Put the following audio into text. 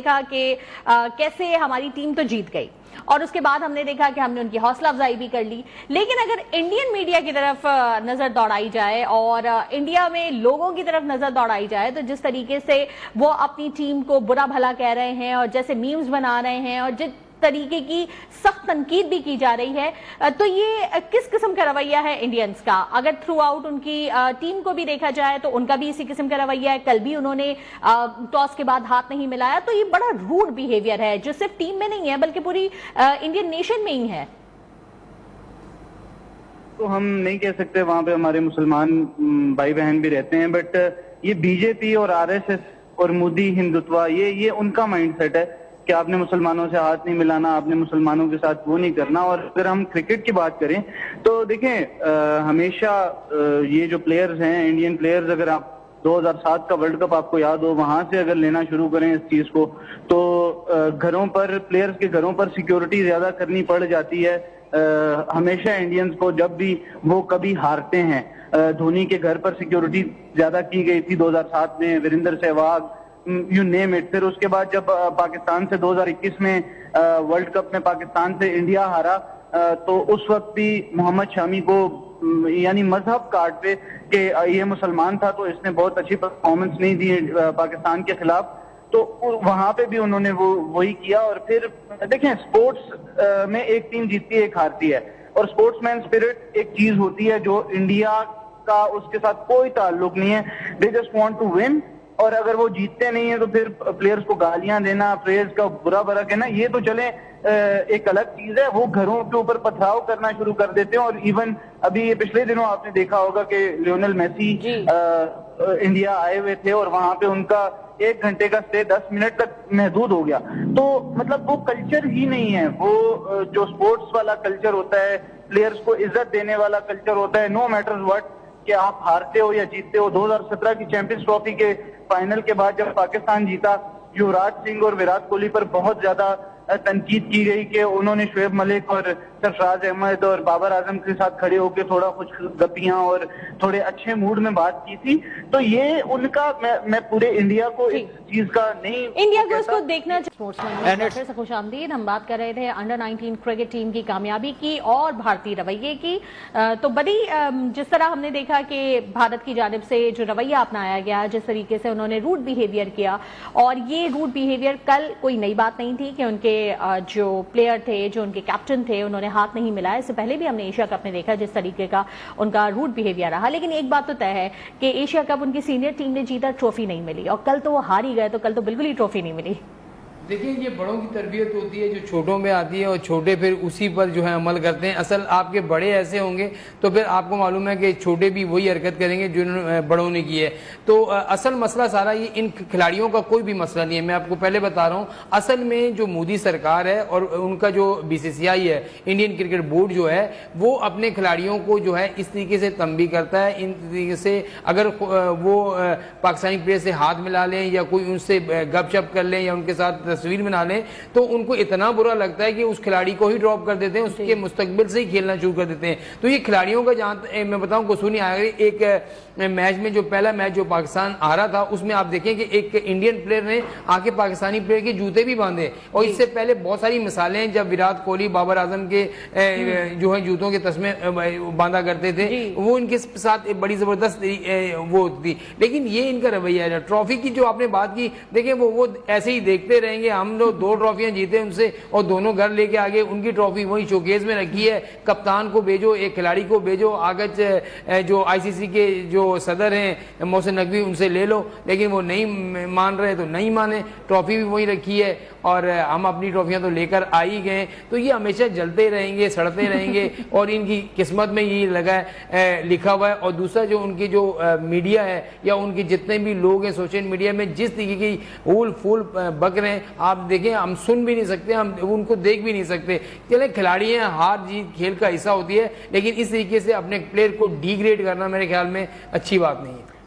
دیکھا کہ کیسے ہماری ٹیم تو جیت گئی اور اس کے بعد ہم نے دیکھا کہ ہم نے ان کی حوصلہ افزائی بھی کر لی. لیکن اگر انڈین میڈیا کی طرف نظر دوڑائی جائے اور انڈیا میں لوگوں کی طرف نظر دوڑائی جائے تو جس طریقے سے وہ اپنی ٹیم کو برا بھلا کہہ رہے ہیں اور جیسے میمز بنا رہے ہیں اور جس طریقے کی سخت تنقید بھی کی جا رہی ہے تو یہ کس قسم کا رویہ ہے انڈینز کا؟ اگر تھرو آؤٹ ان کی ٹیم کو بھی دیکھا جائے تو ان کا بھی اسی قسم کا رویہ ہے. کل بھی انہوں نے ٹاس کے بعد ہاتھ نہیں ملایا, تو یہ بڑا روڈ بیہیویئر ہے جو صرف ٹیم میں نہیں ہے بلکہ پوری انڈین نیشن میں ہی ہے. تو ہم نہیں کہہ سکتے, وہاں پہ ہمارے مسلمان بھائی بہن بھی رہتے ہیں, بٹ یہ بی جے پی اور آر ایس ایس اور مودی ہندوتوا یہ ان کا مائنڈ سیٹ ہے کہ آپ نے مسلمانوں سے ہاتھ نہیں ملانا, آپ نے مسلمانوں کے ساتھ وہ نہیں کرنا. اور اگر ہم کرکٹ کی بات کریں تو دیکھیں ہمیشہ یہ جو پلیئرز ہیں انڈین پلیئرز, اگر آپ 2007 کا ورلڈ کپ آپ کو یاد ہو, وہاں سے اگر لینا شروع کریں اس چیز کو, تو گھروں پر پلیئرز کے گھروں پر سیکیورٹی زیادہ کرنی پڑ جاتی ہے. ہمیشہ انڈینز کو جب بھی وہ کبھی ہارتے ہیں, دھونی کے گھر پر سیکیورٹی زیادہ کی گئی تھی 2007 میں, Virender Sehwag, you name it. پھر اس کے بعد جب پاکستان سے 2021 میں ورلڈ کپ میں پاکستان سے انڈیا ہارا, تو اس وقت بھی محمد شامی کو یعنی مذہب کارڈ پہ کہ یہ مسلمان تھا تو اس نے بہت اچھی پرفارمنس نہیں دی پاکستان کے خلاف, تو وہاں پہ بھی انہوں نے وہی کیا. اور پھر دیکھیں سپورٹس میں ایک ٹیم جیتتی ہے ایک ہارتی ہے, اور سپورٹس مین اسپرٹ ایک چیز ہوتی ہے جو انڈیا کا اس کے ساتھ کوئی تعلق نہیں ہے. They just want to win, اور اگر وہ جیتتے نہیں ہیں تو پھر پلیئرز کو گالیاں دینا, پریز کا برا برا کہنا, یہ تو چلیں ایک الگ چیز ہے. وہ گھروں کے اوپر پتھراؤ کرنا شروع کر دیتے ہیں. اور ایون ابھی پچھلے دنوں آپ نے دیکھا ہوگا کہ لیونل میسی انڈیا آئے ہوئے تھے اور وہاں پہ ان کا 1 گھنٹے کا اسٹے 10 منٹ تک محدود ہو گیا. تو مطلب وہ کلچر ہی نہیں ہے, وہ جو سپورٹس والا کلچر ہوتا ہے, پلیئرز کو عزت دینے والا کلچر ہوتا ہے, نو میٹر واٹ کہ آپ ہارتے ہو یا جیتتے ہو. 2017 کی چیمپئنز ٹرافی کے فائنل کے بعد جب پاکستان جیتا, یوراج سنگھ اور وراٹ کوہلی پر بہت زیادہ تنقید کی گئی کہ انہوں نے شعیب ملک اور سرفراز احمد اور بابر اعظم کے ساتھ کھڑے ہو کے تھوڑا کچھ گپیاں اور تھوڑے اچھے موڈ میں بات کی تھی. تو یہ ان کا, میں پورے انڈیا کو اس چیز کا نہیں, انڈیا کو اس کو دیکھنا چاہیے. خوش آمدید. ہم بات کر رہے تھے انڈر 19 کرکٹ ٹیم کی کامیابی کی اور بھارتی رویے کی. تو بڑی جس طرح ہم نے دیکھا کہ بھارت کی جانب سے جو رویہ اپنایا گیا, جس طریقے سے انہوں نے روڈ بیہیویئر کیا, اور یہ روڈ بیہیویئر کل کوئی نئی بات نہیں تھی کہ ان کے جو پلیئر تھے, جو ان کے کیپٹن تھے, انہوں نے ہاتھ نہیں ملایا. اس سے پہلے بھی ہم نے ایشیا کپ میں دیکھا جس طریقے کا ان کا روڈ بیہیویئر رہا. لیکن ایک بات تو طے ہے کہ ایشیا کپ ان کی سینئر ٹیم نے جیتا, ٹرافی نہیں ملی, اور کل تو وہ ہار ہی گئے, تو کل تو بالکل ہی ٹرافی نہیں ملی. دیکھیں یہ بڑوں کی تربیت ہوتی ہے جو چھوٹوں میں آتی ہے, اور چھوٹے پھر اسی پر جو ہے عمل کرتے ہیں. اصل آپ کے بڑے ایسے ہوں گے تو پھر آپ کو معلوم ہے کہ چھوٹے بھی وہی حرکت کریں گے جو بڑوں نے کی ہے. تو اصل مسئلہ سارا یہ ان کھلاڑیوں کا کوئی بھی مسئلہ نہیں ہے. میں آپ کو پہلے بتا رہا ہوں, اصل میں جو مودی سرکار ہے اور ان کا جو بی سی سی آئی ہے, انڈین کرکٹ بورڈ جو ہے, وہ اپنے کھلاڑیوں کو جو ہے اس طریقے سے تنبیہ کرتا ہے, ان طریقے سے اگر وہ پاکستانی پلیئر سے ہاتھ ملا لیں یا کوئی ان سے گپ شپ کر لیں یا ان کے ساتھ تصویر بنا لیں تو ان کو اتنا برا لگتا ہے کہ اس کھلاڑی کو ہی ڈراپ کر دیتے ہیں, اس کے مستقبل سے ہی کھیلنا شروع کر دیتے ہیں. تو یہ کھلاڑیوں کا جہاں میں بتاؤں قصور نہیں آیا. ایک میچ میں جو پہلا میچ جو پاکستان ہارا تھا اس میں آپ دیکھیں کہ ایک انڈین پلیئر نے آ کے پاکستانی پلیئر کے جوتے بھی باندھے, اور اس سے پہلے بہت ساری مثالیں ہیں جب وراٹ کوہلی بابر اعظم کے جو ہے جوتوں کے تسمے باندھا کرتے تھے, وہ ان کے ساتھ بڑی زبردست وہ تھی. لیکن یہ ان کا رویہ ہے. ٹرافی کی جو آپ نے بات کی, دیکھیں وہ ایسے ہی دیکھتے رہیں گے. ہم لوگ 2 ٹرافیاں جیتے ان سے اور دونوں گھر لے کے آگے, ان کی ٹرافی وہی شوکیز میں رکھی ہے. کپتان کو بھیجو, ایک کھلاڑی کو بھیجو, آگے جو آئی سی سی کے جو صدر ہیں محسن نقوی, ان سے لے لو. لیکن وہ نہیں مان رہے تو نہیں مانے, ٹرافی بھی وہی رکھی ہے اور ہم اپنی ٹرافیاں تو لے کر آ ہی گئے. تو یہ ہمیشہ جلتے رہیں گے, سڑتے رہیں گے, اور ان کی قسمت میں یہ لگا ہے, لکھا ہوا ہے. اور دوسرا جو ان کی جو میڈیا ہے یا ان کے جتنے بھی لوگ ہیں سوشل میڈیا میں جس طریقے کی پھول پھول بک رہے ہیں, آپ دیکھیں ہم سن بھی نہیں سکتے, ہم ان کو دیکھ بھی نہیں سکتے. چلے کھلاڑی ہیں, ہار جیت کھیل کا حصہ ہوتی ہے, لیکن اس طریقے سے اپنے پلیئر کو ڈی گریڈ کرنا میرے خیال میں اچھی بات نہیں ہے.